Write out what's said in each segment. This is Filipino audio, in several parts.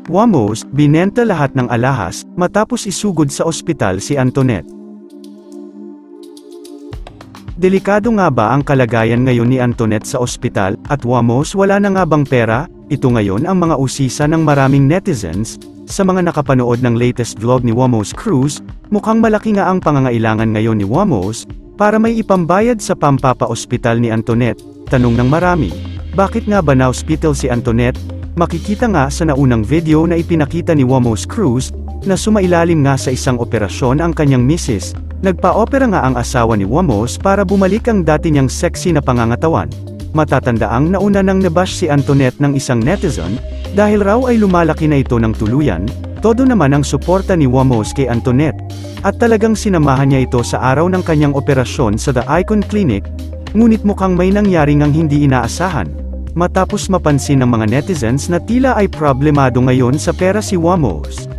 Wamos, binenta lahat ng alahas, matapos isugod sa ospital si Antoinette. Delikado nga ba ang kalagayan ngayon ni Antoinette sa ospital, at Wamos wala na nga bang pera? Ito ngayon ang mga usisa ng maraming netizens. Sa mga nakapanood ng latest vlog ni Wamos Cruz, mukhang malaki nga ang pangangailangan ngayon ni Wamos, para may ipambayad sa pampapa-ospital ni Antoinette. Tanong ng marami, bakit nga ba na-hospital si Antoinette? Makikita nga sa naunang video na ipinakita ni Wamos Cruz, na sumailalim nga sa isang operasyon ang kanyang misis. Nagpa-opera nga ang asawa ni Wamos para bumalik ang dati niyang sexy na pangangatawan. Matatandaang nauna nang nabash si Antoinette ng isang netizen, dahil raw ay lumalaki na ito ng tuluyan. Todo naman ang suporta ni Wamos kay Antoinette, at talagang sinamahan niya ito sa araw ng kanyang operasyon sa The Icon Clinic, ngunit mukhang may nangyari ngang hindi inaasahan. Matapos mapansin ng mga netizens na tila ay problemado ngayon sa pera si Wamos.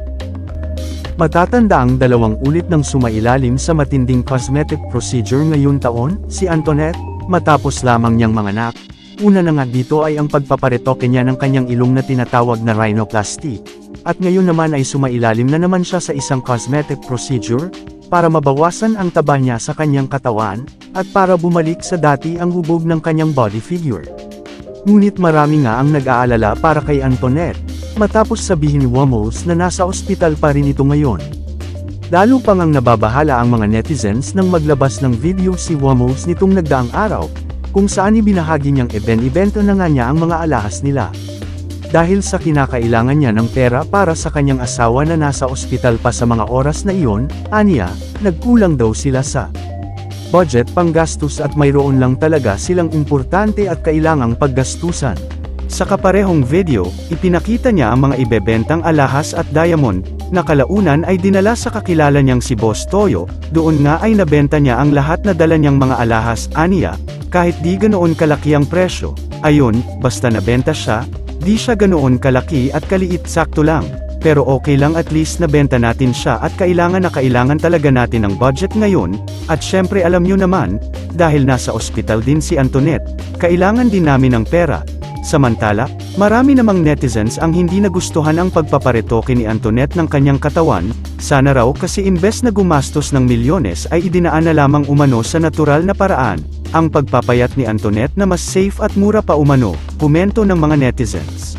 Matatanda ang 2 ulit ng sumailalim sa matinding cosmetic procedure ngayong taon, si Antoinette, matapos lamang niyang manganak. Una na nga dito ay ang pagpaparetoke niya ng kanyang ilong na tinatawag na rhinoplasty. At ngayon naman ay sumailalim na naman siya sa isang cosmetic procedure, para mabawasan ang taba niya sa kanyang katawan, at para bumalik sa dati ang hubog ng kanyang body figure. Ngunit marami nga ang nag-aalala para kay Antoinette, matapos sabihin ni Wamos na nasa ospital pa rin ito ngayon. Lalo pang ang nababahala ang mga netizens nang maglabas ng video si Wamos nitong nagdaang araw, kung saan ibinahagi niyang ibenta na nga niya ang mga alahas nila. Dahil sa kinakailangan niya ng pera para sa kanyang asawa na nasa ospital pa sa mga oras na iyon, aniya, nagkulang daw sila sa budget panggastos at mayroon lang talaga silang importante at kailangang paggastusan. Sa kaparehong video, ipinakita niya ang mga ibebentang alahas at diamond, na kalaunan ay dinala sa kakilala niyang si Boss Toyo. Doon nga ay nabenta niya ang lahat na dala niyang mga alahas, aniya, kahit di ganoon kalaki ang presyo. Ayun, basta nabenta siya, di siya ganoon kalaki at kaliit, sakto lang. Pero okay lang, at least nabenta natin siya, at kailangan na kailangan talaga natin ng budget ngayon. At syempre alam nyo naman, dahil nasa ospital din si Antoinette, kailangan din namin ng pera. Samantala, marami namang netizens ang hindi nagustuhan ang pagpaparetoke ni Antoinette ng kanyang katawan. Sana raw kasi imbes na gumastos ng milyones ay idinaan na lamang umano sa natural na paraan, ang pagpapayat ni Antoinette na mas safe at mura pa umano. Komento ng mga netizens.